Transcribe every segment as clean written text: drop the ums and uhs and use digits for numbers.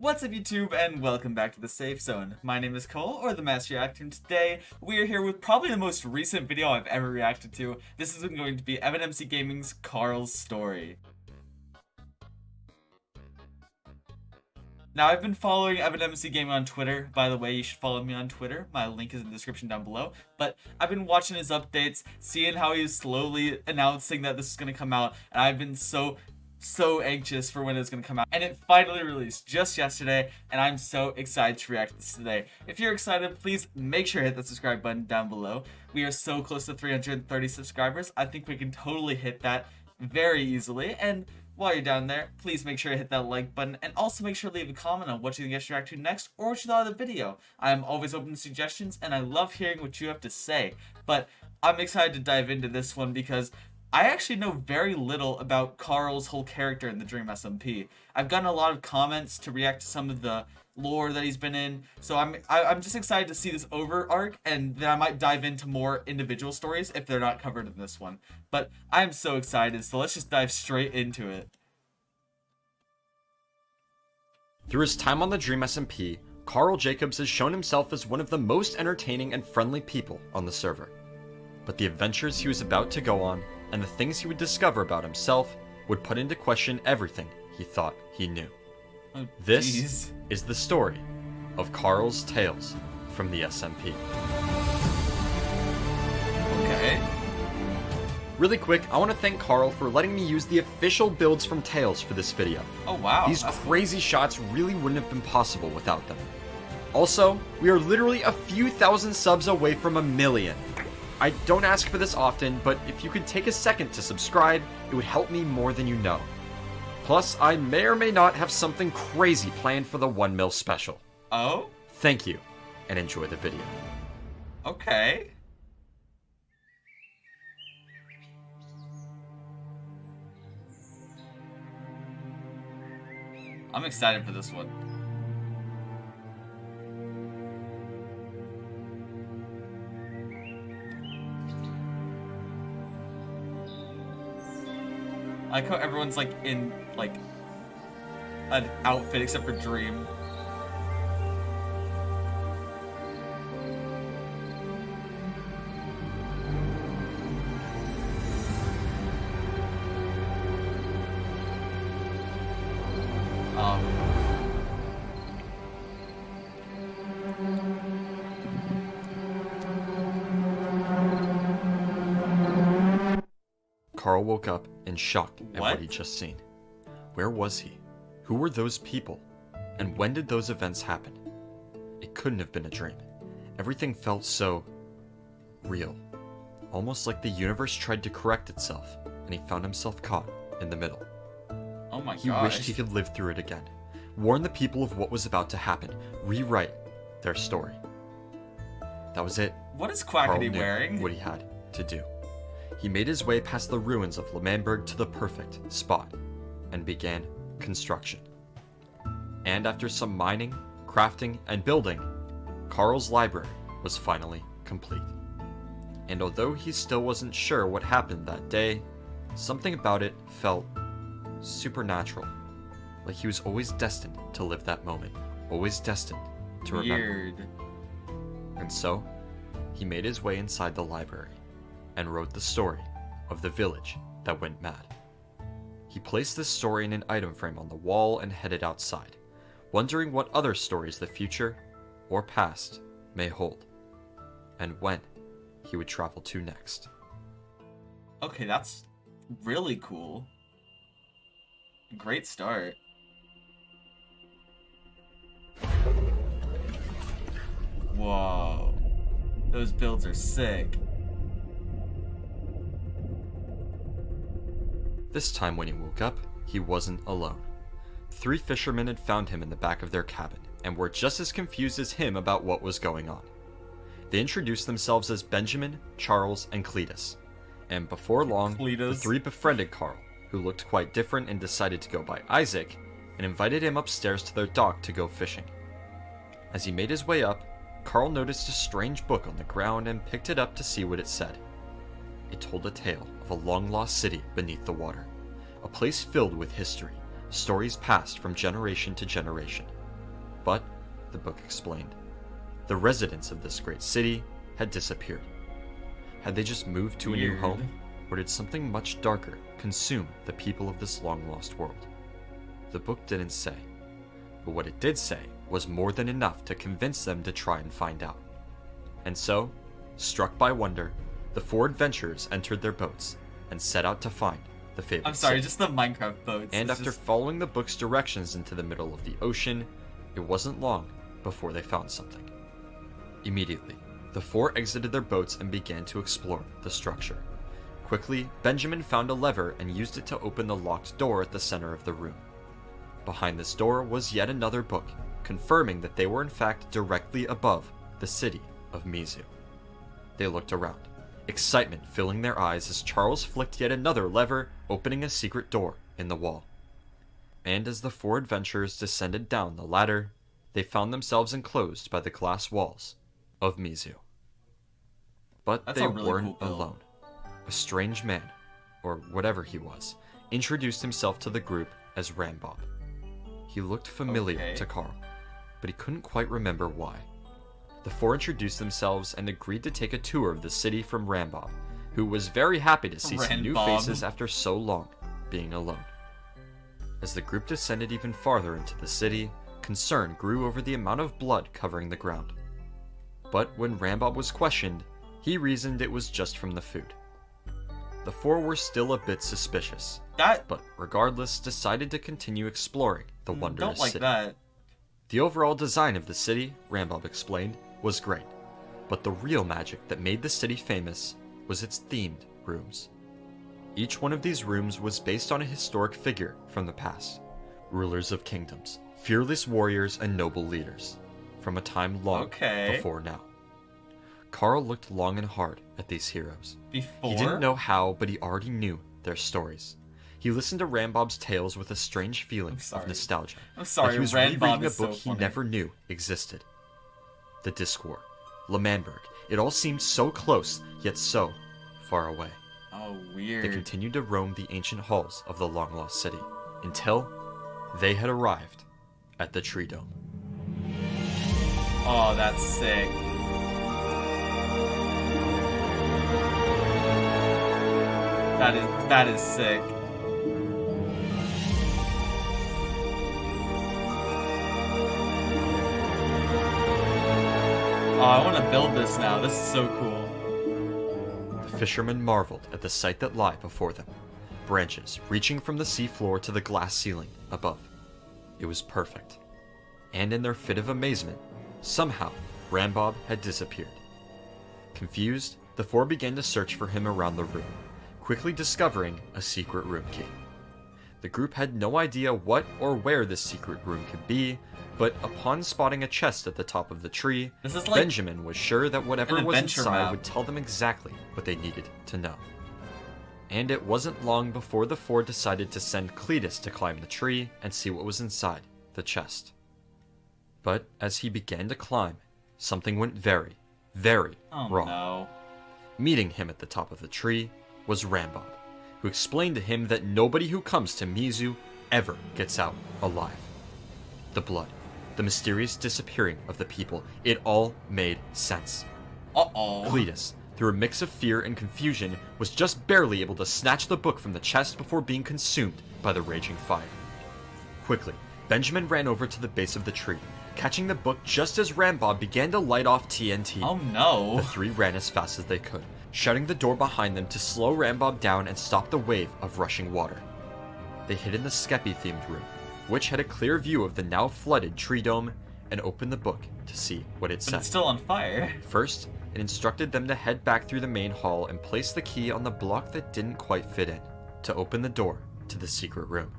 What's up YouTube, and welcome back to the Safe Zone. My name is Cole, or the Master Reactor, and today we are here with probably the most recent video I've ever reacted to. This is going to be Evan MC Gaming's Karl's story. Now, I've been following Evan MC Gaming on Twitter. By the way, you should follow me on Twitter. My link is in the description down below. But I've been watching his updates, seeing how he's slowly announcing that this is going to come out, and I've been so anxious for when it's going to come out, and it finally released just yesterday, and I'm so excited to react to this today. If you're excited, please make sure to hit the subscribe button down below. We are so close to 330 subscribers. I think we can totally hit that very easily, and while you're down there, please make sure to hit that like button, and also make sure to leave a comment on what you think I should react to next, or what you thought of the video. I am always open to suggestions, and I love hearing what you have to say, but I'm excited to dive into this one because I actually know very little about Karl's whole character in the Dream SMP. I've gotten a lot of comments to react to some of the lore that he's been in, so I'm just excited to see this over arc, and then I might dive into more individual stories if they're not covered in this one. But I'm so excited, so let's just dive straight into it. Through his time on the Dream SMP, Karl Jacobs has shown himself as one of the most entertaining and friendly people on the server. But the adventures he was about to go on, and the things he would discover about himself, would put into question everything he thought he knew. Oh, this is the story of Karl's Tales from the SMP. Okay. Really quick, I want to thank Karl for letting me use the official builds from Tales for this video. Oh wow. These crazy shots really wouldn't have been possible without them. Also, we are literally a few thousand subs away from 1 million. I don't ask for this often, but if you could take a second to subscribe, it would help me more than you know. Plus, I may or may not have something crazy planned for the 1 mil special. Oh? Thank you, and enjoy the video. Okay. I'm excited for this one. I like how everyone's like in like an outfit except for Dream. Karl woke up in shock at What? what he'd just seen. Where was he? Who were those people? And when did those events happen? It couldn't have been a dream. Everything felt so real. Almost like the universe tried to correct itself, and he found himself caught in the middle. Oh my gosh. He wished he could live through it again. Warn the people of what was about to happen. Rewrite their story. That was it. What is Karl Quackity knew wearing? what he had to do. He made his way past the ruins of L'Manberg to the perfect spot, and began construction. And after some mining, crafting, and building, Karl's library was finally complete. And although he still wasn't sure what happened that day, something about it felt supernatural. Like he was always destined to live that moment, always destined to remember. Weird. And so, he made his way inside the library and wrote the story of the village that went mad. He placed this story in an item frame on the wall and headed outside, wondering what other stories the future or past may hold, and when he would travel to next. Okay, that's really cool. Great start. Whoa. Those builds are sick. This time when he woke up, he wasn't alone. 3 fishermen had found him in the back of their cabin, and were just as confused as him about what was going on. They introduced themselves as Benjamin, Charles, and Cletus, and before long, the 3 befriended Karl, who looked quite different and decided to go by Isaac, and invited him upstairs to their dock to go fishing. As he made his way up, Karl noticed a strange book on the ground and picked it up to see what it said. It told a tale of a long-lost city beneath the water, a place filled with history, stories passed from generation to generation. But, the book explained, the residents of this great city had disappeared. Had they just moved to a new Weird. home, or did something much darker consume the people of this long-lost world? The book didn't say, but what it did say was more than enough to convince them to try and find out. And so, struck by wonder, the four adventurers entered their boats and set out to find the fabled I'm sorry, city. just the Minecraft boats. And It's after just... following the book's directions into the middle of the ocean, it wasn't long before they found something. Immediately, the four exited their boats and began to explore the structure. Quickly, Benjamin found a lever and used it to open the locked door at the center of the room. Behind this door was yet another book, confirming that they were in fact directly above the city of Mizu. They looked around, excitement filling their eyes as Charles flicked yet another lever, opening a secret door in the wall. And as the four adventurers descended down the ladder, they found themselves enclosed by the glass walls of Mizu. But That's they a really weren't cool build. alone. A strange man, or whatever he was, introduced himself to the group as Rambob. He looked familiar Okay. to Karl, but he couldn't quite remember why. The four introduced themselves and agreed to take a tour of the city from Rambob, who was very happy to see some new Rambob. faces after so long being alone. As the group descended even farther into the city, concern grew over the amount of blood covering the ground. But when Rambob was questioned, he reasoned it was just from the food. The four were still a bit suspicious, That... but regardless decided to continue exploring the wondrous Don't like city. that. The overall design of the city, Rambob explained, was great, but the real magic that made the city famous was its themed rooms. Each one of these rooms was based on a historic figure from the past, rulers of kingdoms, fearless warriors, and noble leaders, from a time long Okay. before now. Karl looked long and hard at these heroes. Before? He didn't know how, but he already knew their stories. He listened to Rambob's tales with a strange feeling of nostalgia. I'm sorry, like he was Rambob rereading a is so book he funny. never knew existed. The Disc War, L'Manberg, it all seemed so close, yet so far away. Oh, They weird. continued to roam the ancient halls of the long-lost city, until they had arrived at the Tree Dome. Oh, that's sick. That is sick. Oh, I want to build this now. This is so cool. The fishermen marveled at the sight that lay before them, branches reaching from the seafloor to the glass ceiling above. It was perfect. And in their fit of amazement, somehow Rambob had disappeared. Confused, the four began to search for him around the room, quickly discovering a secret room key. The group had no idea what or where this secret room could be, but upon spotting a chest at the top of the tree, This is like Benjamin was sure that whatever an was adventure inside map. would tell them exactly what they needed to know. And it wasn't long before the four decided to send Cletus to climb the tree and see what was inside the chest. But as he began to climb, something went very, very Oh wrong. no. Meeting him at the top of the tree was Rambob, who explained to him that nobody who comes to Mizu ever gets out alive. The blood, the mysterious disappearing of the people, it all made sense. Uh-oh. Cletus, through a mix of fear and confusion, was just barely able to snatch the book from the chest before being consumed by the raging fire. Quickly, Benjamin ran over to the base of the tree, catching the book just as Rambob began to light off TNT. Oh no. The three ran as fast as they could, shutting the door behind them to slow Rambob down and stop the wave of rushing water. They hid in the Skeppy-themed room, which had a clear view of the now flooded tree dome, and opened the book to see what it But said. it's still on fire. First, it instructed them to head back through the main hall and place the key on the block that didn't quite fit in, to open the door to the secret room.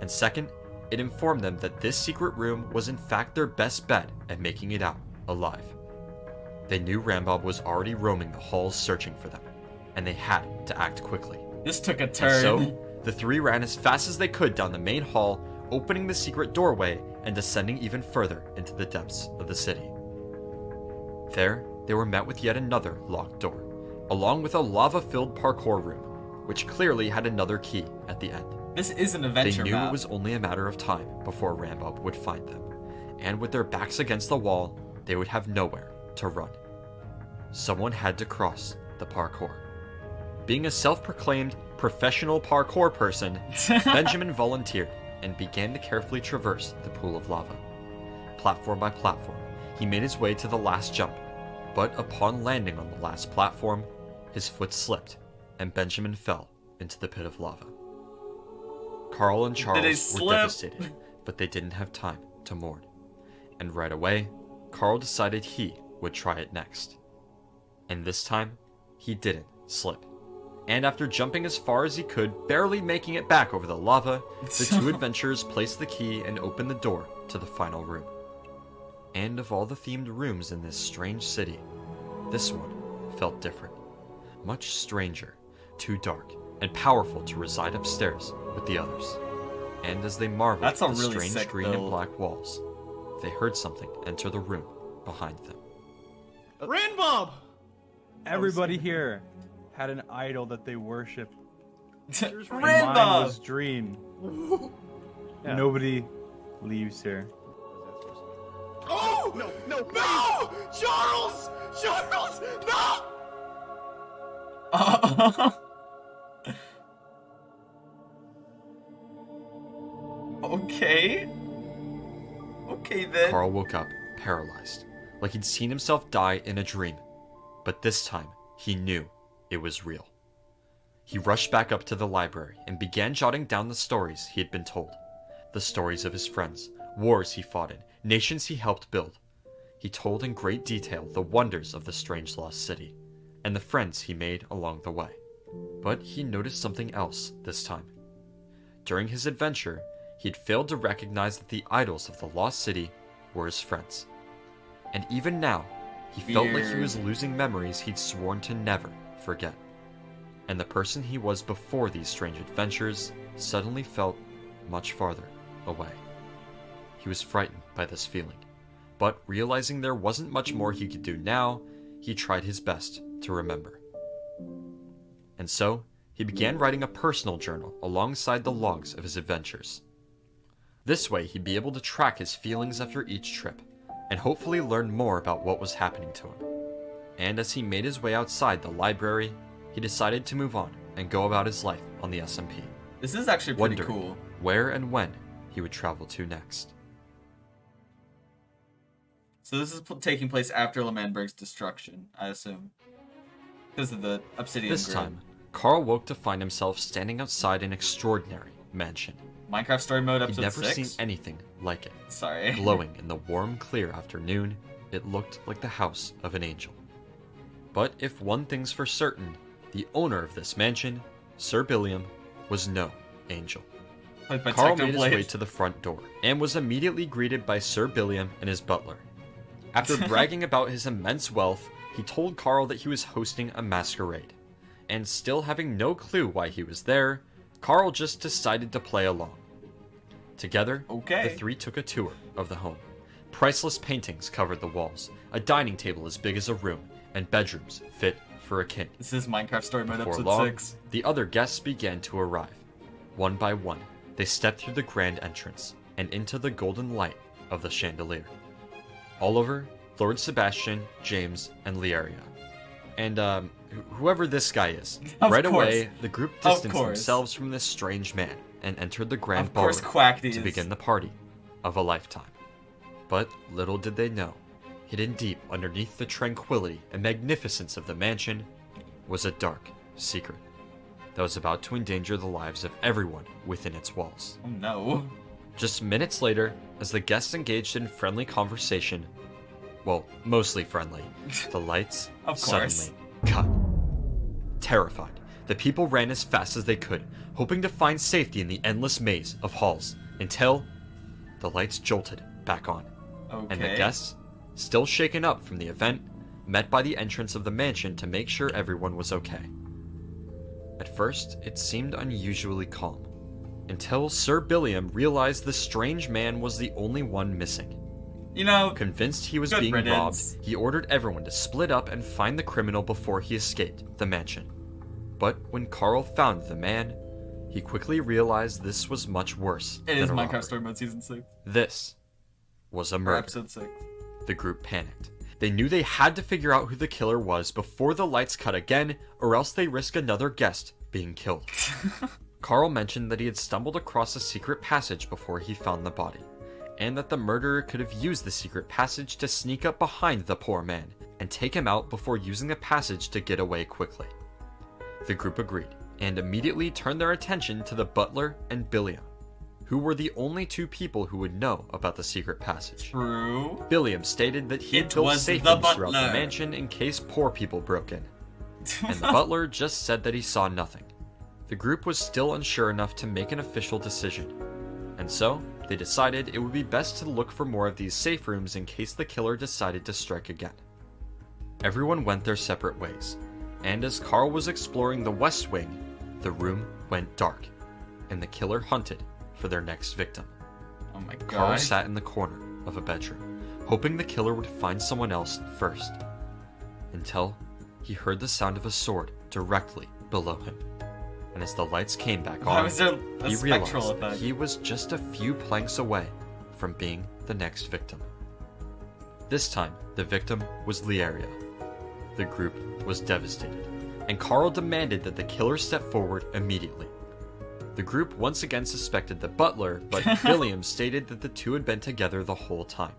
And second, it informed them that this secret room was in fact their best bet at making it out alive. They knew Rambob was already roaming the halls searching for them, and they had to act quickly. This took a And turn. so, the three ran as fast as they could down the main hall, opening the secret doorway and descending even further into the depths of the city. There, they were met with yet another locked door, along with a lava-filled parkour room, which clearly had another key at the end. This is an They adventure knew map. it was only a matter of time before Rambob would find them, and with their backs against the wall, they would have nowhere to run. Someone had to cross the parkour. Being a self-proclaimed professional parkour person, Benjamin volunteered and began to carefully traverse the pool of lava. Platform by platform, he made his way to the last jump, but upon landing on the last platform, his foot slipped and Benjamin fell into the pit of lava. Karl and Charles were devastated, but they didn't have time to mourn. And right away, Karl decided he would try it next. And this time, he didn't slip. And after jumping as far as he could, barely making it back over the lava, the two adventurers placed the key and opened the door to the final room. And of all the themed rooms in this strange city, this one felt different. Much stranger, too dark, and powerful to reside upstairs with the others. And as they marveled at the strange green and black walls, they heard something enter the room behind them. Rainbow! Everybody here had an idol that they worshipped. Rainbow! Mine was Dream. Yeah. Nobody leaves here. Oh! No! No! No! Charles! Charles! No! Okay. Okay then. Karl woke up, paralyzed, like he'd seen himself die in a dream. But this time, he knew it was real. He rushed back up to the library and began jotting down the stories he had been told. The stories of his friends, wars he fought in, nations he helped build. He told in great detail the wonders of the strange lost city, and the friends he made along the way. But he noticed something else this time. During his adventure, he had failed to recognize that the idols of the lost city were his friends. And even now, he felt like he was losing memories he'd sworn to never forget. And the person he was before these strange adventures suddenly felt much farther away. He was frightened by this feeling, but realizing there wasn't much more he could do now, he tried his best to remember. And so, he began writing a personal journal alongside the logs of his adventures. This way, he'd be able to track his feelings after each trip, and hopefully learn more about what was happening to him. And as he made his way outside the library, he decided to move on and go about his life on the SMP. This is actually pretty wondering cool. Where and when he would travel to next. So this is taking place after L'Manberg's destruction, I assume. Because of the obsidian This grid. time, Karl woke to find himself standing outside an extraordinary mansion. Minecraft Story Mode He'd episode never 6? seen anything like it. Sorry. Glowing in the warm, clear afternoon, it looked like the house of an angel. But if one thing's for certain, the owner of this mansion, Sir Billiam, was no angel. Played by Karl made his Technoblade. way to the front door, and was immediately greeted by Sir Billiam and his butler. After bragging about his immense wealth, he told Karl that he was hosting a masquerade. And still having no clue why he was there, Karl just decided to play along. Together, the three took a tour of the home. Priceless paintings covered the walls, a dining table as big as a room, and bedrooms fit for a king. This is Minecraft Story Mode Before episode long, 6. the other guests began to arrive. One by one, they stepped through the grand entrance and into the golden light of the chandelier. Oliver, Lord Sebastian, James, and Lieria. And whoever this guy is. Right away, the group distanced themselves from this strange man and entered the grand ballroom to begin the party of a lifetime. But little did they know, hidden deep underneath the tranquility and magnificence of the mansion was a dark secret that was about to endanger the lives of everyone within its walls. Oh no. Just minutes later, as the guests engaged in friendly conversation, well, mostly friendly, the lights suddenly cut. Terrified, the people ran as fast as they could, hoping to find safety in the endless maze of halls, until the lights jolted back on. And the guests, still shaken up from the event, met by the entrance of the mansion to make sure everyone was okay. At first, it seemed unusually calm, until Sir Billiam realized the strange man was the only one missing. You know, convinced he was being robbed, he ordered everyone to split up and find the criminal before he escaped the mansion. But when Karl found the man, he quickly realized this was much worse. It is Minecraft Story Mode Season 6. This was a For murder. episode 6. The group panicked. They knew they had to figure out who the killer was before the lights cut again, or else they risk another guest being killed. Karl mentioned that he had stumbled across a secret passage before he found the body, and that the murderer could have used the secret passage to sneak up behind the poor man and take him out before using the passage to get away quickly. The group agreed, and immediately turned their attention to the butler and Billiam, who were the only two people who would know about the secret passage. True. Billiam stated that he had It built was safe the rooms throughout the butler. mansion in case poor people broke in, and the butler just said that he saw nothing. The group was still unsure enough to make an official decision, and so they decided it would be best to look for more of these safe rooms in case the killer decided to strike again. Everyone went their separate ways, and as Karl was exploring the west wing, the room went dark, and the killer hunted for their next victim. Oh my Karl god. sat in the corner of a bedroom, hoping the killer would find someone else first, until he heard the sound of a sword directly below him. And as the lights came back Why on, was there a he spectral realized effect? he was just a few planks away from being the next victim. This time, the victim was Liaria. The group was devastated, and Karl demanded that the killer step forward immediately. The group once again suspected the butler, but Billiam stated that the two had been together the whole time.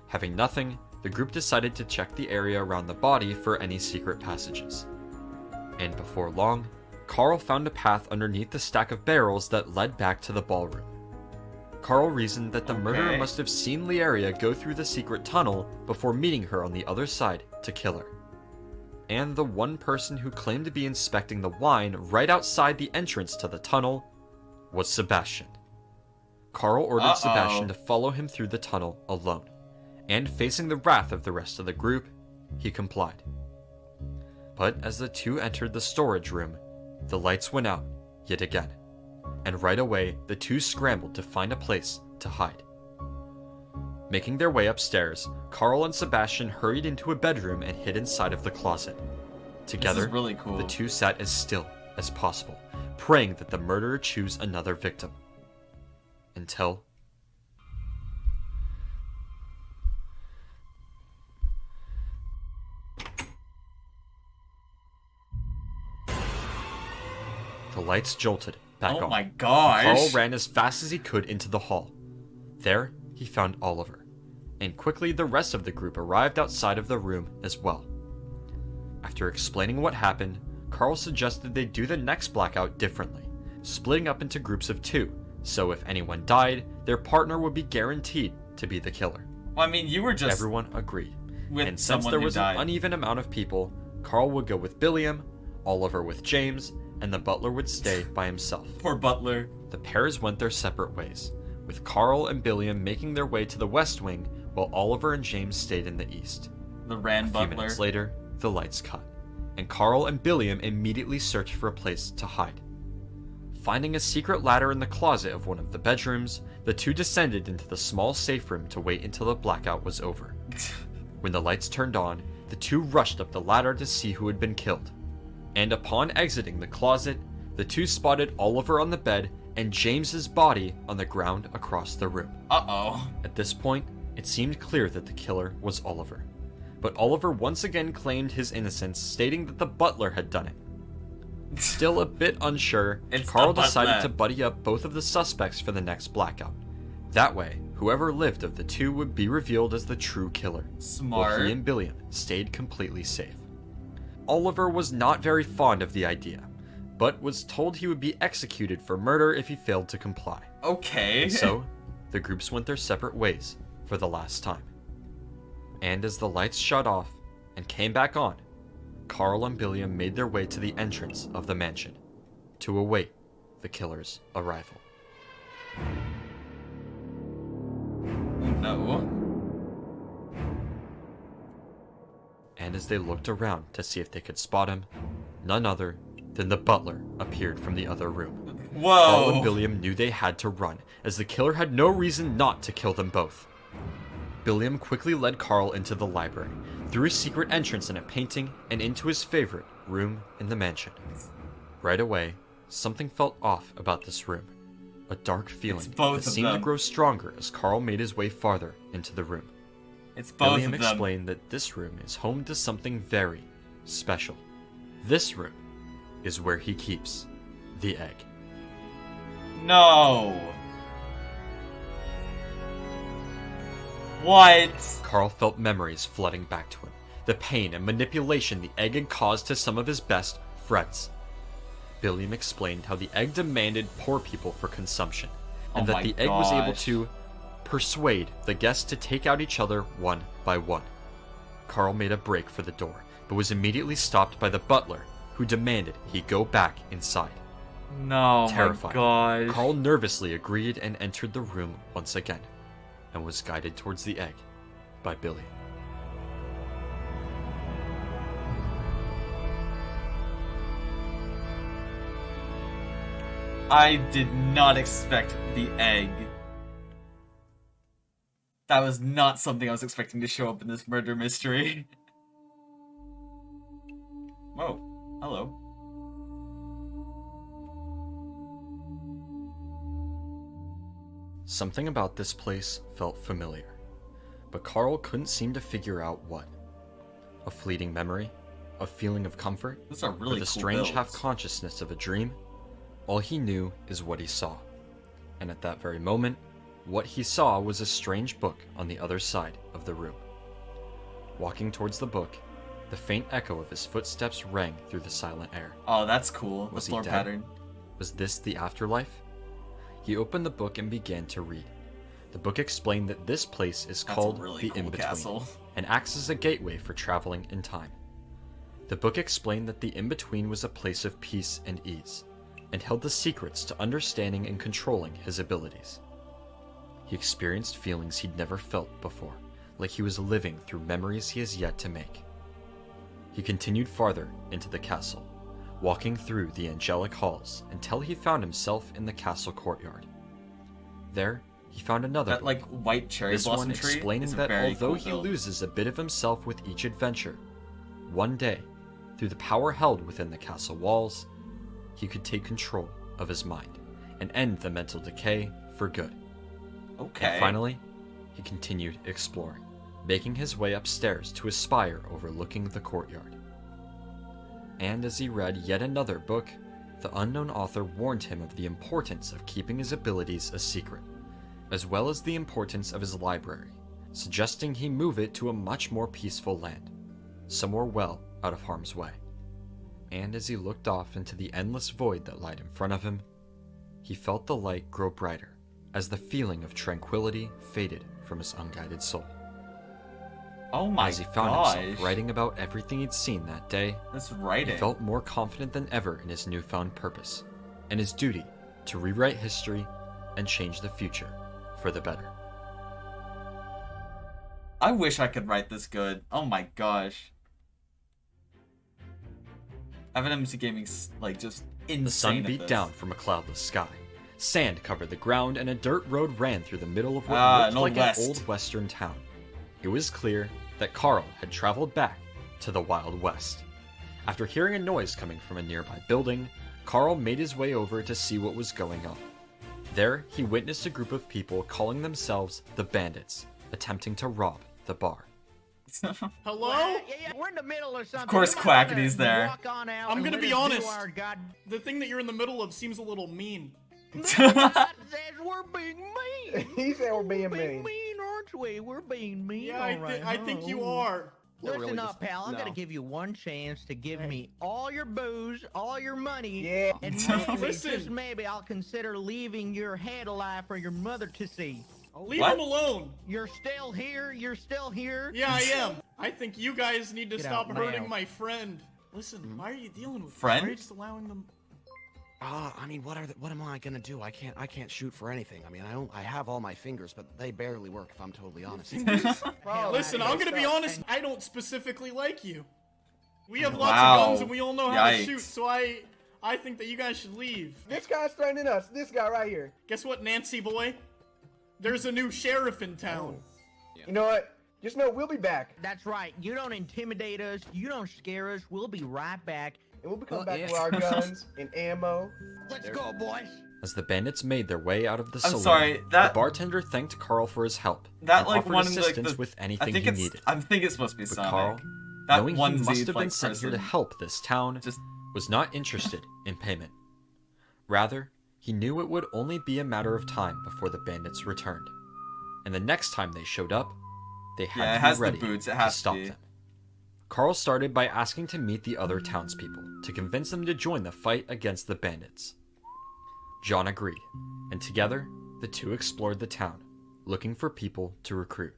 Having nothing, the group decided to check the area around the body for any secret passages. And before long, Karl found a path underneath the stack of barrels that led back to the ballroom. Karl reasoned that the murderer Okay. must have seen Liaria go through the secret tunnel before meeting her on the other side to kill her. And the one person who claimed to be inspecting the wine right outside the entrance to the tunnel was Sebastian. Karl ordered Sebastian to follow him through the tunnel alone, and facing the wrath of the rest of the group, he complied. But as the two entered the storage room, the lights went out yet again, and right away the two scrambled to find a place to hide. Making their way upstairs, Karl and Sebastian hurried into a bedroom and hid inside of the closet. Together, This is really cool. the two sat as still as possible, praying that the murderer choose another victim. Until the lights jolted back on. Oh my gosh. Karl ran as fast as he could into the hall. There, he found Oliver, and quickly the rest of the group arrived outside of the room as well. After explaining what happened, Karl suggested they do the next blackout differently, splitting up into groups of two, so if anyone died, their partner would be guaranteed to be the killer. Well, I mean, you were just Everyone agreed, with and since someone there who was died. an uneven amount of people, Karl would go with Billiam, Oliver with James, and the butler would stay by himself. Poor butler. The pairs went their separate ways, with Karl and Billiam making their way to the west wing, while Oliver and James stayed in the east. The Rand A few butler. minutes later, the lights cut, and Karl and Billiam immediately searched for a place to hide. Finding a secret ladder in the closet of one of the bedrooms, the two descended into the small safe room to wait until the blackout was over. When the lights turned on, the two rushed up the ladder to see who had been killed. And upon exiting the closet, the two spotted Oliver on the bed and James's body on the ground across the room. Uh-oh. At this point, it seemed clear that the killer was Oliver. But Oliver once again claimed his innocence, stating that the butler had done it. Still a bit unsure, It's the Karl decided butler. to buddy up both of the suspects for the next blackout. That way, whoever lived of the two would be revealed as the true killer, while Smart. he and Billiam stayed completely safe. Oliver was not very fond of the idea, but was told he would be executed for murder if he failed to comply. Okay. And so, the groups went their separate ways for the last time. And as the lights shut off and came back on, Karl and Billiam made their way to the entrance of the mansion to await the killer's arrival. No. And as they looked around to see if they could spot him, none other than the butler appeared from the other room. Karl and Whoa. Billiam knew they had to run, as the killer had no reason not to kill them both. Billiam quickly led Karl into the library, through a secret entrance in a painting, and into his favorite room in the mansion. Right away, something felt off about this room. A dark feeling both that of seemed to them. grow stronger as Karl made his way farther into the room. It's both William of them. explained that this room is home to something very special. This room is where he keeps the egg. No. What? Karl felt memories flooding back to him, the pain and manipulation the egg had caused to some of his best friends. William explained how the egg demanded poor people for consumption, and Oh that my the egg was able gosh. to persuade the guests to take out each other one by one. Karl made a break for the door, but was immediately stopped by the butler, who demanded he go back inside. No, Terrified, my gosh. Karl nervously agreed and entered the room once again, and was guided towards the egg by Billy. I did not expect the egg. That was not something I was expecting to show up in this murder mystery. Whoa. Hello. Something about this place felt familiar, but Karl couldn't seem to figure out what. A fleeting memory? A feeling of comfort? Those are really or the cool strange builds. half-consciousness of a dream? All he knew is what he saw. And at that very moment, what he saw was a strange book on the other side of the room. Walking towards the book, the faint echo of his footsteps rang through the silent air. Oh, that's cool. The Was he floor dead? pattern. Was this the afterlife? He opened the book and began to read. The book explained that this place is That's called a really the cool In-Between, castle. and acts as a gateway for traveling in time. The book explained that the In-Between was a place of peace and ease, and held the secrets to understanding and controlling his abilities. He experienced feelings he'd never felt before, like he was living through memories he has yet to make. He continued farther into the castle, walking through the angelic halls until he found himself in the castle courtyard. There, he found another That book. like white cherry This blossom one tree explaining is a that very although cool he build. loses a bit of himself with each adventure, one day, through the power held within the castle walls, he could take control of his mind and end the mental decay for good. Okay. And finally, he continued exploring, making his way upstairs to a spire overlooking the courtyard. And as he read yet another book, the unknown author warned him of the importance of keeping his abilities a secret, as well as the importance of his library, suggesting he move it to a much more peaceful land, somewhere well out of harm's way. And as he looked off into the endless void that lied in front of him, he felt the light grow brighter as the feeling of tranquility faded from his unguided soul. Oh my As he found gosh. himself writing about everything he'd seen that day, That's writing. he felt more confident than ever in his newfound purpose and his duty to rewrite history and change the future for the better. I wish I could write this good. Oh my gosh. Evan MC Gaming's like just insane. The sun at beat this. down from a cloudless sky. Sand covered the ground and a dirt road ran through the middle of what an looked old like west. an old western town. It was clear that Karl had traveled back to the Wild West. After hearing a noise coming from a nearby building, Karl made his way over to see what was going on. There, he witnessed a group of people calling themselves the Bandits, attempting to rob the bar. Hello? Yeah, we're in the middle of something. Of course, You might wanna Quackity's there. walk on out I'm and gonna let be us do honest. our God- The thing that you're in the middle of seems a little mean. That says we're being mean. He said we're being Being mean. mean, aren't we? We're being mean. Yeah, all right, I think you huh? are. Listen up, pal. I'm gonna give you one chance to give me all your booze, all your money, Yeah. and maybe, Listen. just maybe, I'll consider leaving your head alive for your mother to see. Leave What? him alone. You're still here. You're still here. Yeah, I am. I think you guys need to Get stop out hurting now. my friend. Listen, why are you dealing with Friend? Why are you just allowing them? I mean, what am I gonna do? I can't shoot for anything. I mean, I have all my fingers, but they barely work if I'm totally honest. Oh, Listen, I'm gonna be stop. honest. I don't specifically like you. We have lots Wow. of guns and we all know how Yikes. to shoot, so I think that you guys should leave. This guy's threatening us. This guy right here. Guess what, Nancy boy? There's a new sheriff in town. You know what? Just know we'll be back, That's right. You don't intimidate us. You don't scare us. We'll be right back. and we'll be coming Well, back yeah. with our guns and ammo. Let's go, boys. As the bandits made their way out of the I'm saloon, sorry, the bartender thanked Carl for his help that and like offered one of assistance the with I anything think he it's needed. I think it's supposed to be But Sonic. Carl, That knowing he onesie, must have been like, sent here to person. help this town, Just was not interested in payment. Rather, he knew it would only be a matter of time before the bandits returned. And the next time they showed up, they had yeah, it to has be ready the boots. It to has stop to be. them. Carl started by asking to meet the other townspeople to convince them to join the fight against the bandits. John agreed, and together, the two explored the town, looking for people to recruit.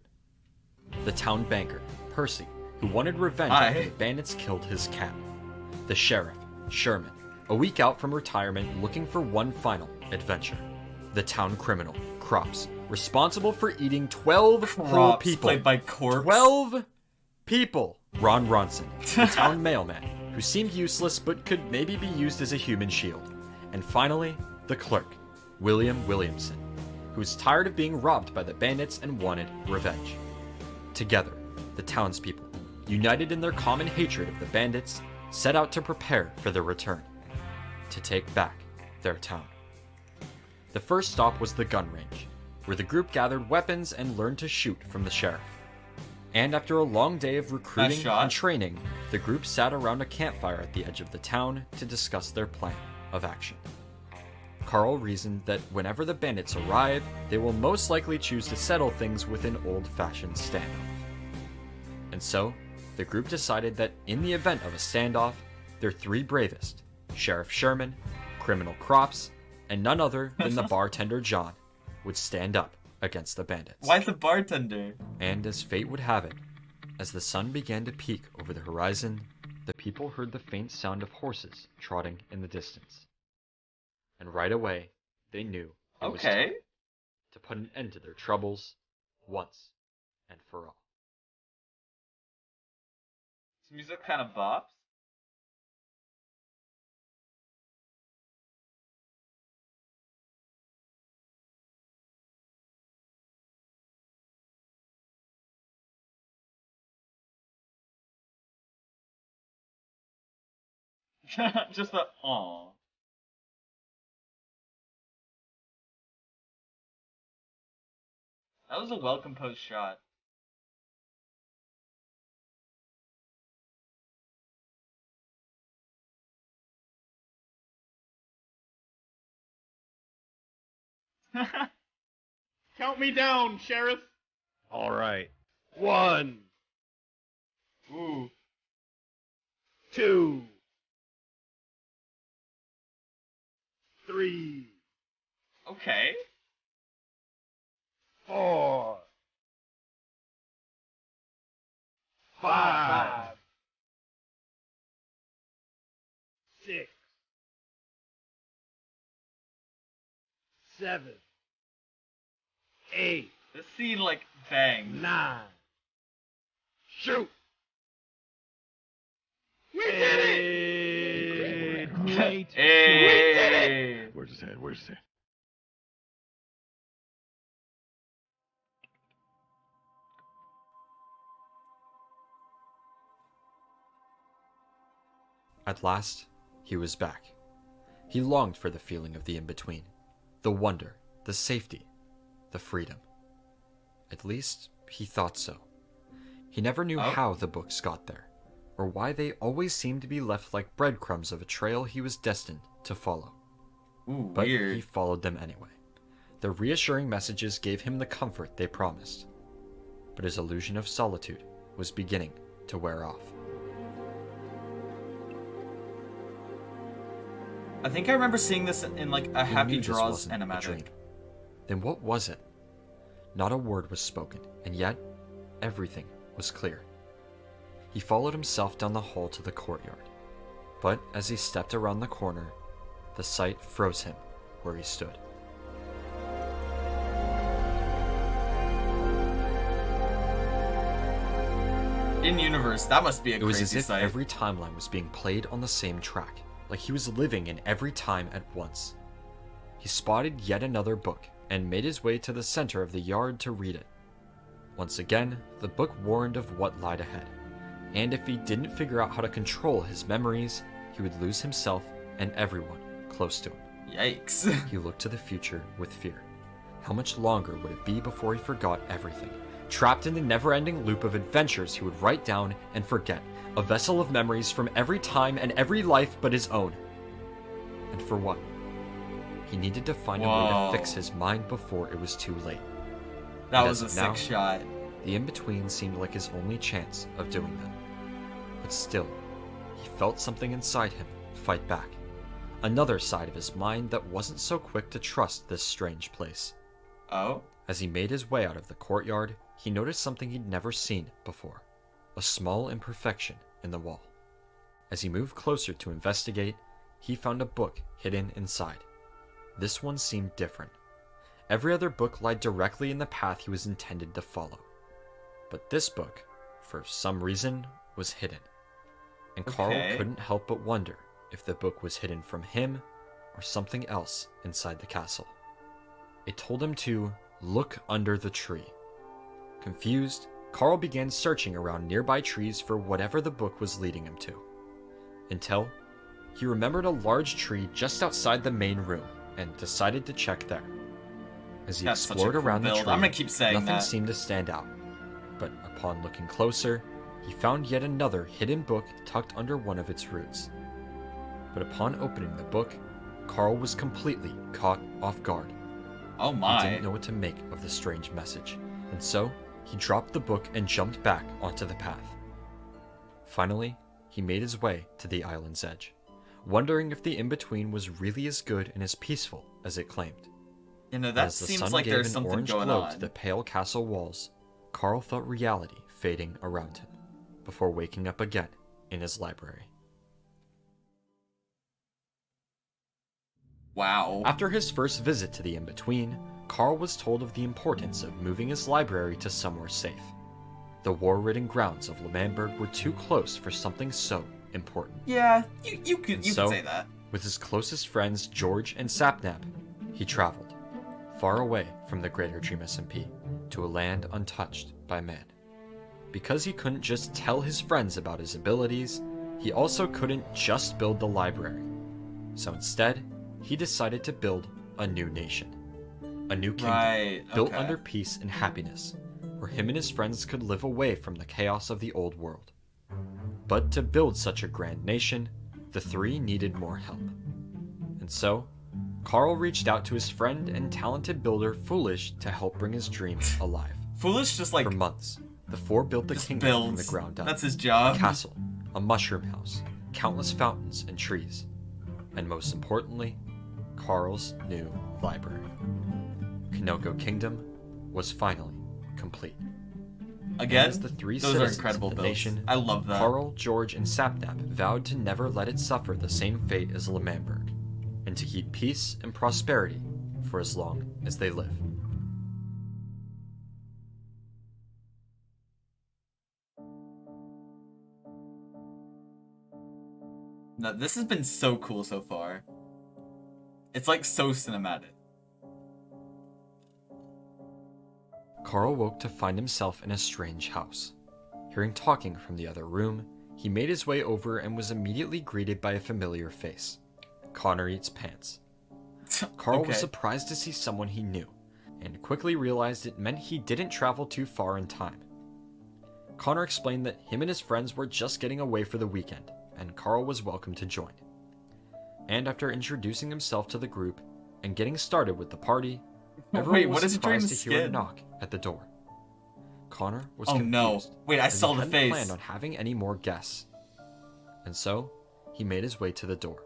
The town banker, Percy, who wanted revenge after the bandits killed his cat. The sheriff, Sherman, a week out from retirement looking for one final adventure. The town criminal, Crops, responsible for eating 12 whole Props, people. played by Corpse. 12 people! Ron Ronson, the town mailman, who seemed useless but could maybe be used as a human shield. And finally, the clerk, William Williamson, who was tired of being robbed by the bandits and wanted revenge. Together, the townspeople, united in their common hatred of the bandits, set out to prepare for their return, to take back their town. The first stop was the gun range, where the group gathered weapons and learned to shoot from the sheriff. And after a long day of recruiting and training, the group sat around a campfire at the edge of the town to discuss their plan of action. Carl reasoned that whenever the bandits arrive, they will most likely choose to settle things with an old-fashioned standoff. And so, the group decided that in the event of a standoff, their three bravest, Sheriff Sherman, Criminal Crops, and none other than the bartender John, would stand up against the bandits. Why the bartender? And as fate would have it, as the sun began to peek over the horizon, the people heard the faint sound of horses trotting in the distance. And right away, they knew it was time to put an end to their troubles once and for all. This music kind of bops. Just the aw. That was a well composed shot. Count me down, Sheriff. All right. 1, Ooh. 2, 3, Okay. 4, 5, 6, 7, 8, This scene like bangs. 9. Shoot! We did it! Great. Hey. Where's his head? Where's his head? At last, he was back. He longed for the feeling of the in-between, the wonder, the safety, the freedom. At least, he thought so. He never knew how the books got there, or why they always seemed to be left like breadcrumbs of a trail he was destined to follow. Ooh, But weird. he followed them anyway. Their reassuring messages gave him the comfort they promised. But his illusion of solitude was beginning to wear off. I think I remember seeing this in like a He Happy knew this Draws wasn't a animatic. dream. Then what was it? Not a word was spoken, and yet everything was clear. He followed himself down the hall to the courtyard, but as he stepped around the corner, the sight froze him where he stood. In universe, that must be a It was crazy as if sight. every timeline was being played on the same track, like he was living in every time at once. He spotted yet another book and made his way to the center of the yard to read it. Once again, the book warned of what lied ahead, and if he didn't figure out how to control his memories, he would lose himself and everyone close to him. Yikes. He looked to the future with fear. How much longer would it be before he forgot everything? Trapped in the never-ending loop of adventures he would write down and forget, a vessel of memories from every time and every life but his own. And for what? He needed to find a way to fix his mind before it was too late. That And was as a of now, sick shot. The in-between seemed like his only chance of doing that. But still, he felt something inside him fight back. Another side of his mind that wasn't so quick to trust this strange place. Oh? As he made his way out of the courtyard, he noticed something he'd never seen before. A small imperfection in the wall. As he moved closer to investigate, he found a book hidden inside. This one seemed different. Every other book lied directly in the path he was intended to follow. But this book, for some reason, was hidden. And Karl couldn't help but wonder if the book was hidden from him or something else inside the castle. It told him to look under the tree. Confused, Karl began searching around nearby trees for whatever the book was leading him to. Until he remembered a large tree just outside the main room and decided to check there. As he explored around the tree, I'm gonna keep saying nothing that. seemed to stand out. But upon looking closer, he found yet another hidden book tucked under one of its roots. But upon opening the book, Karl was completely caught off guard. Oh He my. didn't know what to make of the strange message, and so he dropped the book and jumped back onto the path. Finally, he made his way to the island's edge, wondering if the in-between was really as good and as peaceful as it claimed. You know, that As the seems sun like gave there's an something orange going glow on. to the pale castle walls, Karl felt reality fading around him, before waking up again in his library. Wow. After his first visit to the in-between, Karl was told of the importance of moving his library to somewhere safe. The war-ridden grounds of L'Manberg were too close for something so important. Yeah, you could So, say that. With his closest friends George and Sapnap, he traveled, far away from the greater Dream SMP, to a land untouched by man. Because he couldn't just tell his friends about his abilities, he also couldn't just build the library. So instead, he decided to build a new nation. A new kingdom, built under peace and happiness, where him and his friends could live away from the chaos of the old world. But to build such a grand nation, the three needed more help. And so, Karl reached out to his friend and talented builder Foolish to help bring his dream alive. Foolish just like For months, the four built the just kingdom from builds. the ground up. That's his A job. castle, a mushroom house, countless fountains and trees, and most importantly, Karl's new library. Koko Kingdom was finally complete. Again, As the three those are citizens incredible of the builds. nation, I love that. Karl, George, and Sapnap vowed to never let it suffer the same fate as L'Manberg, and to keep peace and prosperity for as long as they live. No, this has been so cool so far. It's like so cinematic. Karl woke to find himself in a strange house. Hearing talking from the other room, he made his way over and was immediately greeted by a familiar face. Connor Eats Pants. Karl was surprised to see someone he knew, and quickly realized it meant he didn't travel too far in time. Connor explained that him and his friends were just getting away for the weekend, and Karl was welcome to join. And after introducing himself to the group and getting started with the party, everyone Wait, was what is he doing surprised to to hear a skin? knock at the door. Connor was Oh confused. no. Wait, I as saw he the hadn't face. planned on having any more guests. And so, he made his way to the door,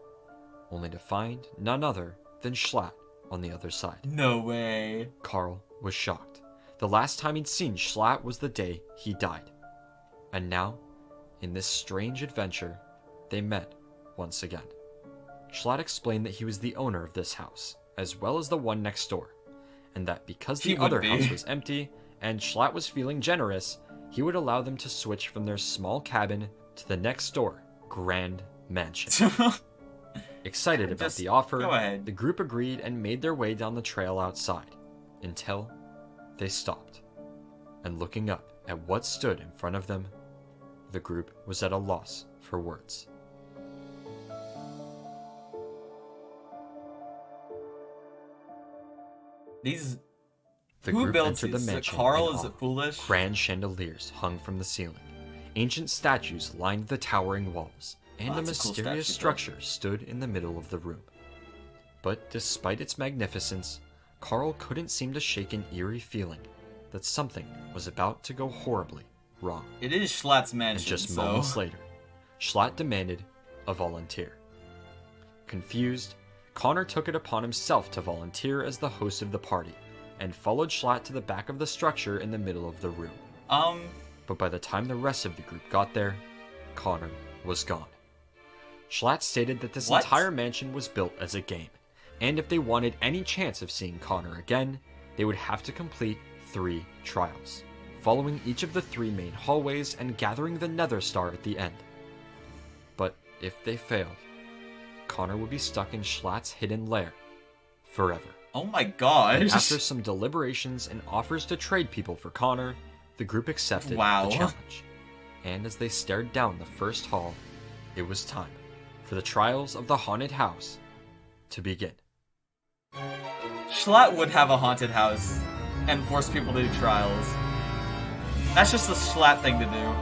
only to find none other than Schlatt on the other side. No way. Karl was shocked. The last time he'd seen Schlatt was the day he died. And now, in this strange adventure, they met once again. Schlatt explained that he was the owner of this house, as well as the one next door, and that because He the would other be. house was empty, and Schlatt was feeling generous, he would allow them to switch from their small cabin to the next door grand mansion. Excited about Just the offer, go ahead. the group agreed and made their way down the trail outside, until they stopped. And looking up at what stood in front of them, the group was at a loss for words. These The who group built entered the these? Is it mansion Karl? in Is awe. it Foolish? Grand chandeliers hung from the ceiling. Ancient statues lined the towering walls, and a that's a cool mysterious statue, though. structure stood in the middle of the room. But despite its magnificence, Karl couldn't seem to shake an eerie feeling that something was about to go horribly wrong. It is Schlatt's And mansion, just so... moments later, Schlatt demanded a volunteer. Confused, Connor took it upon himself to volunteer as the host of the party, and followed Schlatt to the back of the structure in the middle of the room. But by the time the rest of the group got there, Connor was gone. Schlatt stated that this What? entire mansion was built as a game, and if they wanted any chance of seeing Connor again, they would have to complete 3 trials, following each of the 3 main hallways and gathering the Nether Star at the end. But if they failed, Connor would be stuck in Schlatt's hidden lair forever. Oh my gosh. After some deliberations and offers to trade people for Connor, the group accepted Wow. the challenge. And as they stared down the first hall, it was time for the trials of the haunted house to begin. Schlatt would have a haunted house and force people to do trials. That's just a Schlatt thing to do.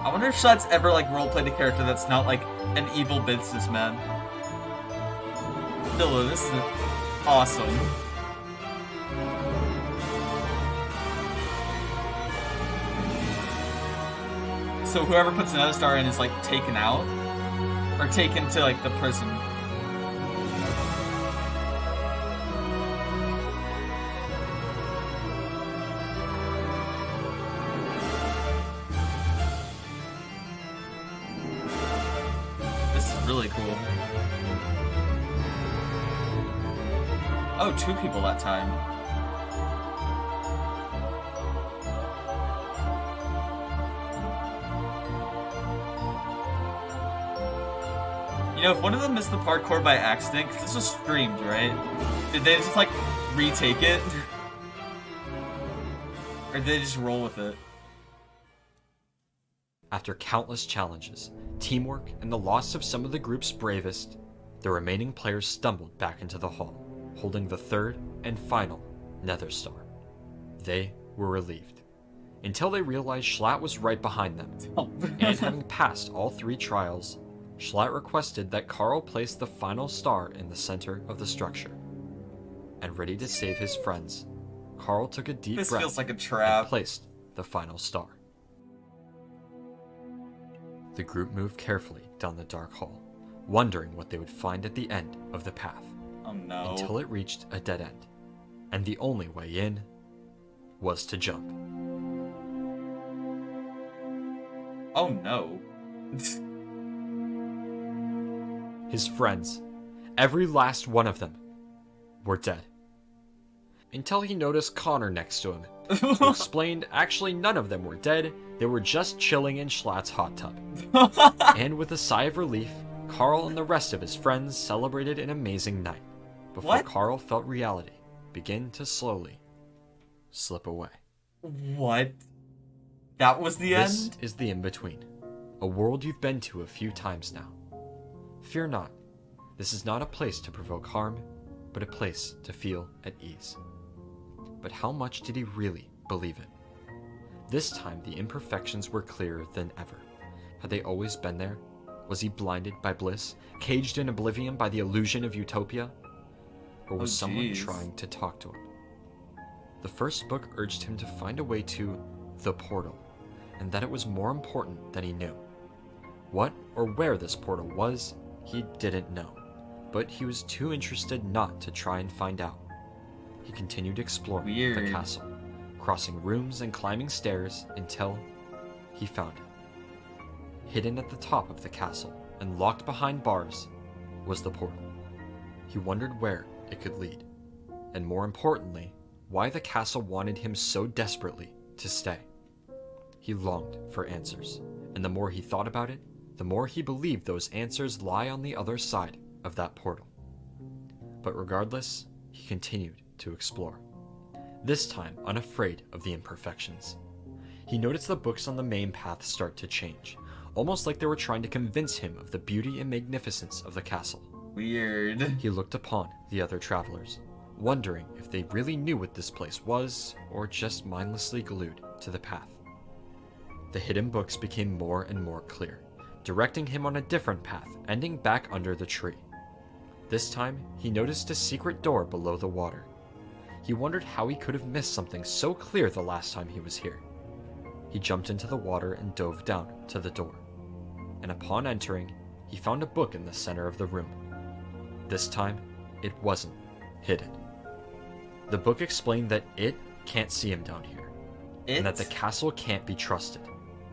I wonder if Schlatt's ever like roleplayed a character that's not like an evil businessman. Dylan, this is awesome. So whoever puts another star in is like taken out? Or taken to like the prison? This is really cool. Oh, 2 people that time. You know, if one of them missed the parkour by accident, because this was streamed, right? Did they just, like, retake it? Or did they just roll with it? After countless challenges, teamwork, and the loss of some of the group's bravest, the remaining players stumbled back into the hall, holding the 3rd and final Nether Star. They were relieved, until they realized Schlatt was right behind them, Oh. and having passed all 3 trials, Schlatt requested that Karl place the final star in the center of the structure. And ready to save his friends, Karl took a deep This breath feels like a and trap. placed the final star. The group moved carefully down the dark hall, wondering what they would find at the end of the path, Oh no. until it reached a dead end, and the only way in was to jump. Oh no. His friends, every last one of them, were dead. Until he noticed Connor next to him, who explained actually none of them were dead, they were just chilling in Schlatt's hot tub. And with a sigh of relief, Karl and the rest of his friends celebrated an amazing night, before What? Karl felt reality begin to slowly slip away. What? That was the This end? is the in-between, a world you've been to a few times now. Fear not, this is not a place to provoke harm, but a place to feel at ease. But how much did he really believe it? This time the imperfections were clearer than ever. Had they always been there? Was he blinded by bliss, caged in oblivion by the illusion of utopia? Or was Oh, someone jeez. trying to talk to him? The first book urged him to find a way to the portal, and that it was more important than he knew. What or where this portal was, he didn't know, but he was too interested not to try and find out. He continued exploring the Weird. castle, crossing rooms and climbing stairs until he found it. Hidden at the top of the castle and locked behind bars was the portal. He wondered where it could lead, and more importantly, why the castle wanted him so desperately to stay. He longed for answers, and the more he thought about it, the more he believed those answers lie on the other side of that portal. But regardless, he continued to explore, this time unafraid of the imperfections. He noticed the books on the main path start to change, almost like they were trying to convince him of the beauty and magnificence of the castle. Weird. He looked upon the other travelers, wondering if they really knew what this place was, or just mindlessly glued to the path. The hidden books became more and more clear, directing him on a different path, ending back under the tree. This time, he noticed a secret door below the water. He wondered how he could have missed something so clear the last time he was here. He jumped into the water and dove down to the door. And upon entering, he found a book in the center of the room. This time, it wasn't hidden. The book explained that it can't see him down here, and that the castle can't be trusted.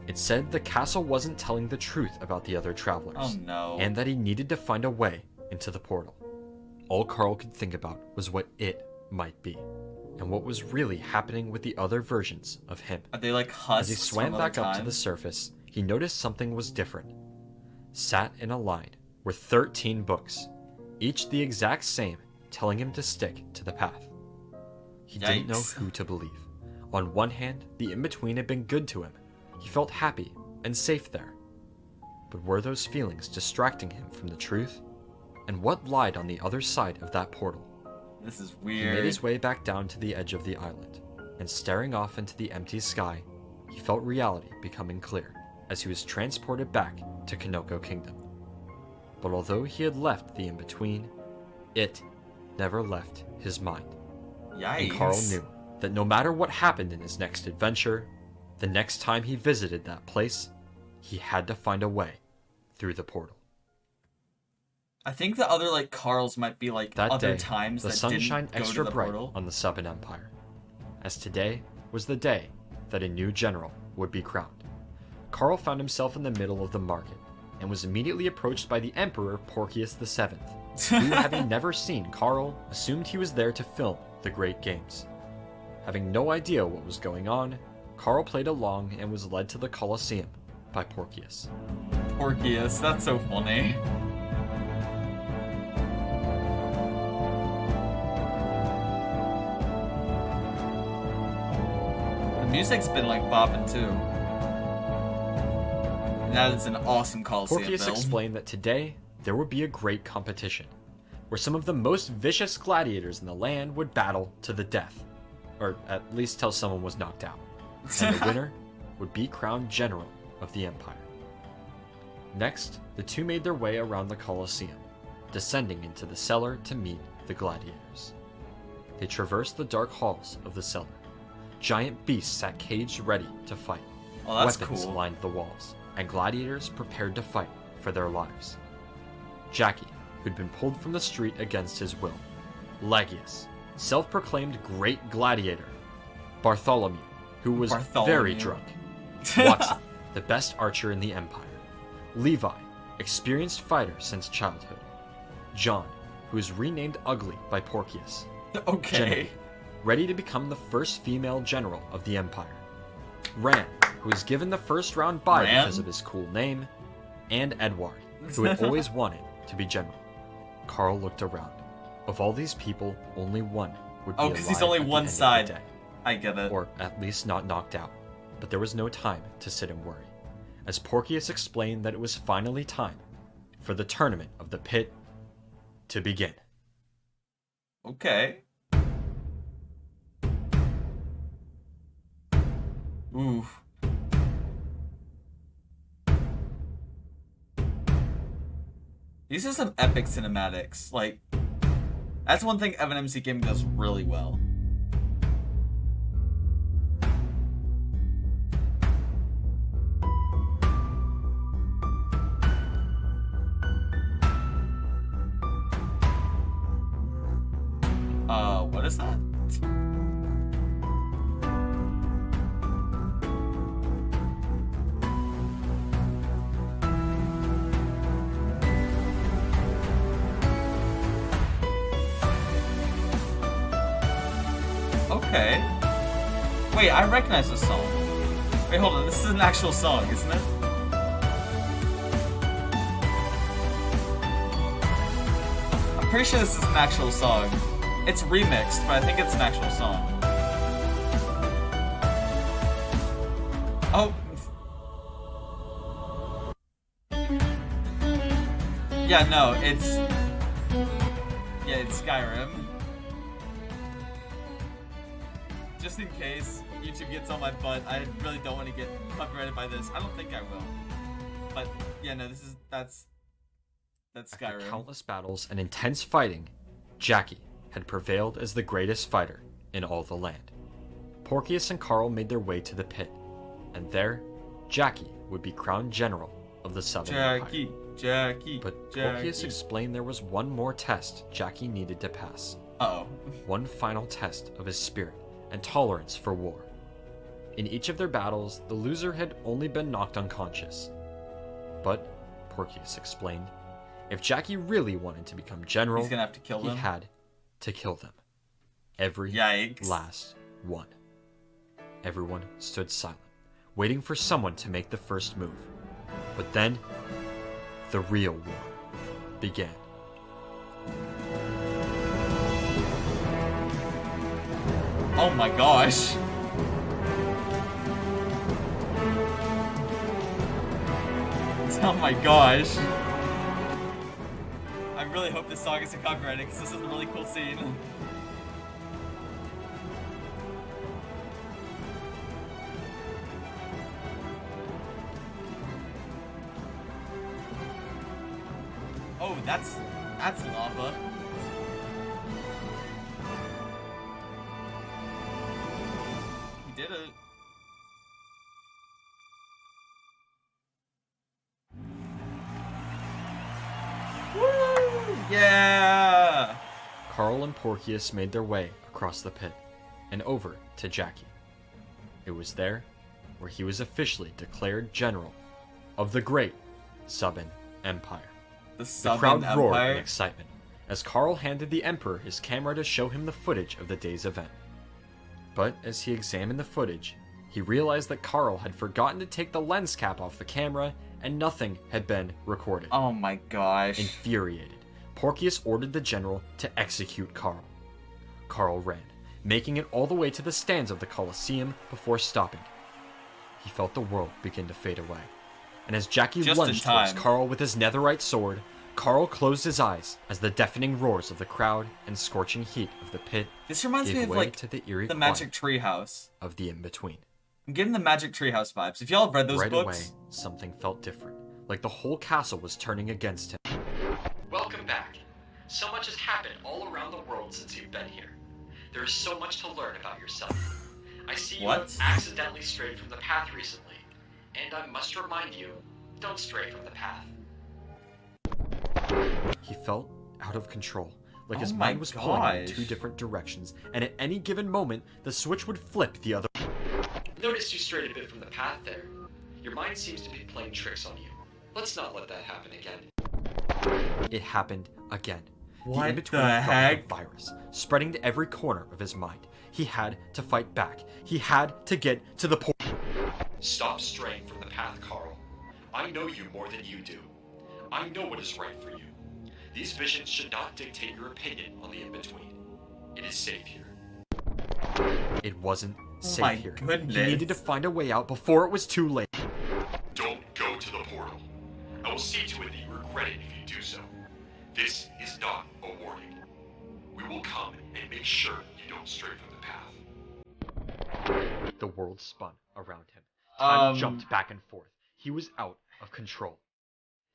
It said the castle wasn't telling the truth about the other travelers, Oh no. and that he needed to find a way into the portal. All Karl could think about was what it might be, and what was really happening with the other versions of him. Are they like husks? As he swam from back other up to the times? surface, he noticed something was different. Sat in a line were 13 books, each the exact same, telling him to stick to the path. He didn't know Yikes. who to believe. On one hand, the in-between had been good to him. He felt happy and safe there. But were those feelings distracting him from the truth? And what lied on the other side of that portal? This is He made weird. his way back down to the edge of the island, and staring off into the empty sky, he felt reality becoming clear as he was transported back to Koko Kingdom. But although he had left the in-between, it never left his mind. Yikes. And Karl knew that no matter what happened in his next adventure, the next time he visited that place, he had to find a way through the portal. I think the other like Karls might be like That other day, times the that sun didn't shined go extra to the bright portal. on the Southern Empire, as today was the day that a new general would be crowned. Karl found himself in the middle of the market, and was immediately approached by the Emperor Porcius VII, who, having never seen Karl, assumed he was there to film the Great Games. Having no idea what was going on, Karl played along and was led to the Colosseum by Porcius. Porcius, that's so funny. The music's been like bopping too. And that is an awesome Coliseum Porcius build. explained that today there would be a great competition, where some of the most vicious gladiators in the land would battle to the death, or at least till someone was knocked out, and the winner would be crowned general of the empire. Next, the two made their way around the Colosseum, descending into the cellar to meet the gladiators. They traversed the dark halls of the cellar. Giant beasts sat caged ready to fight. Oh, that's Weapons cool. lined the walls, and gladiators prepared to fight for their lives. Jackie, who'd been pulled from the street against his will. Legius, self-proclaimed great gladiator. Bartholomew, who was very Bartholomew. drunk. Watson, the best archer in the empire. Levi, experienced fighter since childhood. John, who was renamed Ugly by Porcius. Okay. Genevieve, ready to become the first female general of the empire. Ran, who was given the first round bye Ran? because of his cool name. And Edward, who had always wanted to be general. Karl looked around. Of all these people, only one would be Oh, alive because he's only at the one end of the side. day, I get it. or at least not knocked out. But there was no time to sit and worry, as Porcius explained that it was finally time for the tournament of the pit to begin. Okay. Ooh. These are some epic cinematics. Like, that's one thing Evan MC Gaming does really well. What is that? Okay. Wait, I recognize this song. Wait, hold on. This is an actual song, isn't it? I'm pretty sure this is an actual song. It's remixed, but I think it's an actual song. Oh. Yeah, no, it's Skyrim. Just in case YouTube gets on my butt, I really don't want to get copyrighted by this. I don't think I will. But yeah, no, that's After Skyrim. countless battles and intense fighting, Jackie had prevailed as the greatest fighter in all the land. Porcius and Karl made their way to the pit, and there, Jackie would be crowned general of the Southern Empire. Jackie. But Jackie. Porcius explained there was one more test Jackie needed to pass. Uh-oh. One final test of his spirit and tolerance for war. In each of their battles, the loser had only been knocked unconscious. But, Porcius explained, if Jackie really wanted to become general, He's gonna have to kill them. he had to kill them. Every Yikes. last one. Everyone stood silent, waiting for someone to make the first move. But then, the real war began. Oh my gosh. Oh my gosh. I really hope this song isn't copyrighted because this is a really cool scene. Oh, that's lava. He did it. Woo! Yeah! Karl and Porcius made their way across the pit and over to Jackie. It was there where he was officially declared general of the great Southern Empire. The The Southern crowd roared in Empire. excitement as Karl handed the Emperor his camera to show him the footage of the day's event. But as he examined the footage, he realized that Karl had forgotten to take the lens cap off the camera and nothing had been recorded. Oh my gosh. Infuriated, Porcius ordered the general to execute Karl. Karl ran, making it all the way to the stands of the Colosseum before stopping. He felt the world begin to fade away. And as Jackie Just in lunged towards time. Karl with his netherite sword, Karl closed his eyes as the deafening roars of the crowd and scorching heat of the pit This reminds gave me of way like to the eerie the Magic quiet Treehouse. of the in-between. I'm getting the Magic Treehouse vibes. If y'all have read those Right books, away, something felt different, like the whole castle was turning against him. Welcome back. So much has happened all around the world since you've been here. There is so much to learn about yourself. I see you What? have accidentally strayed from the path recently, and I must remind you, don't stray from the path. He felt out of control, like his Oh my mind was pulling in gosh. two different directions, and at any given moment, the switch would flip the other. Noticed you strayed a bit from the path there. Your mind seems to be playing tricks on you. Let's not let that happen again. It happened again. What in-between the felt like heck? a virus, spreading to every corner of his mind. He had to fight back. He had to get to the point. Stop straying from the path, Karl. I know you more than you do. I know what is right for you. These visions should not dictate your opinion on the in-between. It is safe here. It wasn't safe my here. goodness. He needed to find a way out before it was too late. Don't go to the portal. I will see to it that you regret it if you do so. This is not a warning. We will come and make sure you don't stray from the path. The world spun around him. Time jumped back and forth. He was out of control.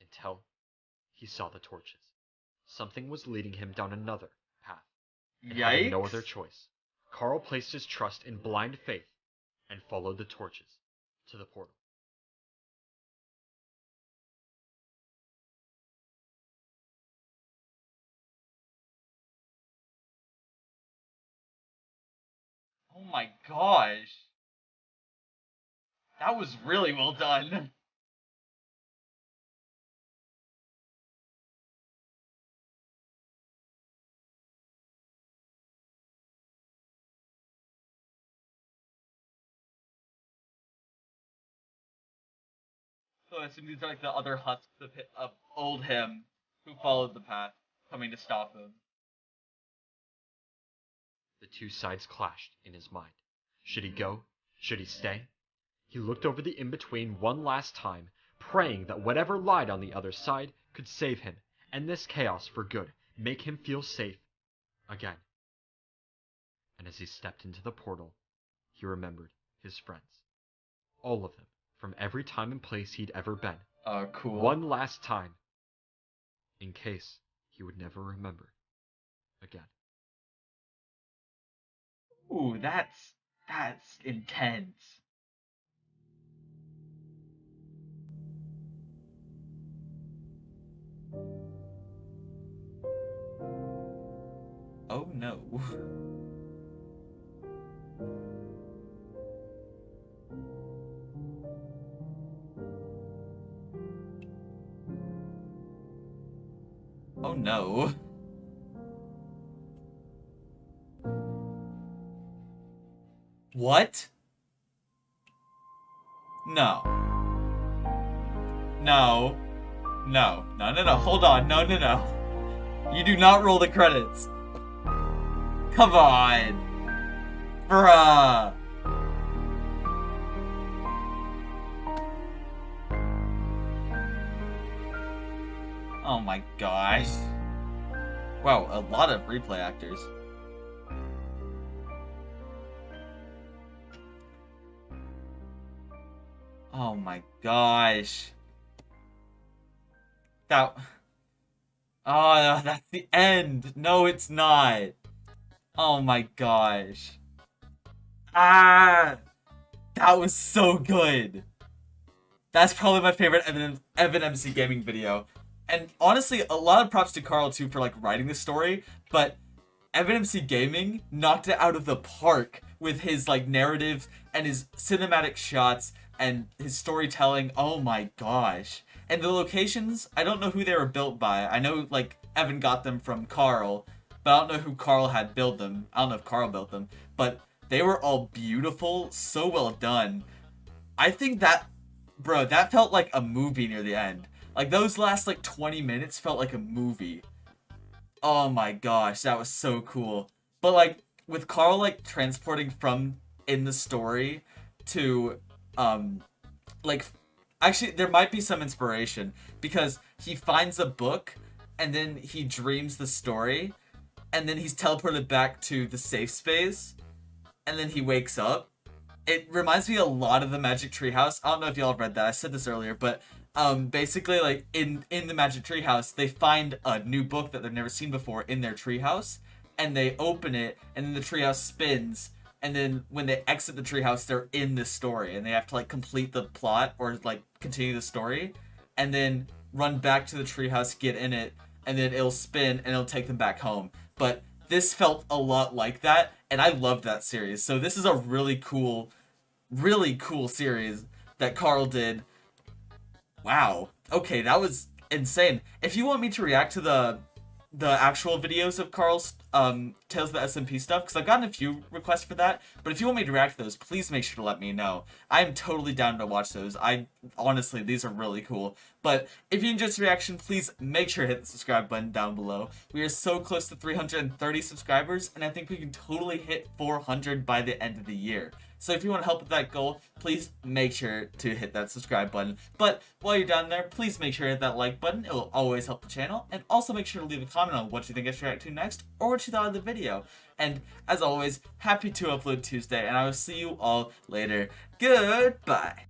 Until he saw the torches. Something was leading him down another path. And having no Yikes. other choice, Karl placed his trust in blind faith and followed the torches to the portal. Oh my gosh. That was really well done. So I assume these are like the other husks of old him who followed the path, coming to stop him. The two sides clashed in his mind. Should he go? Should he stay? He looked over the in-between one last time, praying that whatever lied on the other side could save him End this chaos for good. Make him feel safe again. And as he stepped into the portal, he remembered his friends. All of them, from every time and place he'd ever been. Cool. One last time, in case he would never remember again. Ooh, that's intense. Oh no. Oh no. What? No. No. No. No, no, no. Hold on. No, no, no. You do not roll the credits. Come on. Bruh. Oh my gosh. Wow, a lot of replay actors. Oh my gosh. That... Oh, that's the end. No, it's not. Oh my gosh. Ah! That was so good. That's probably my favorite Evan MC Gaming video. And honestly, a lot of props to Karl too for like writing the story, but Evan MC Gaming knocked it out of the park with his like narrative and his cinematic shots and his storytelling. Oh my gosh. And the locations, I don't know who they were built by. I know like Evan got them from Karl, but I don't know who Karl had built them. I don't know if Karl built them, but they were all beautiful, so well done. I think that, bro, that felt like a movie near the end. Like those last like 20 minutes felt like a movie. Oh my gosh, that was so cool. But like with Karl like transporting from in the story to like actually there might be some inspiration because he finds a book and then he dreams the story and then he's teleported back to the safe space and then he wakes up. It reminds me a lot of the Magic Treehouse. I don't know if y'all have read that. I said this earlier, but basically like in the Magic Treehouse, they find a new book that they've never seen before in their treehouse, and they open it, and then the treehouse spins, and then when they exit the treehouse, they're in this story, and they have to like complete the plot or like continue the story, and then run back to the treehouse, get in it, and then it'll spin and it'll take them back home. But this felt a lot like that, and I loved that series. So this is a really cool series that Karl did. Wow. Okay, that was insane. If you want me to react to the actual videos of Karl's Tales of the SMP stuff, because I've gotten a few requests for that, but if you want me to react to those, please make sure to let me know. I'm totally down to watch those. Honestly, these are really cool. But if you enjoyed this reaction, please make sure to hit the subscribe button down below. We are so close to 330 subscribers, and I think we can totally hit 400 by the end of the year. So if you want to help with that goal, please make sure to hit that subscribe button. But while you're down there, please make sure to hit that like button. It will always help the channel. And also make sure to leave a comment on what you think I should react to next, or what you thought of the video. And as always, happy to upload Tuesday, and I will see you all later. Goodbye.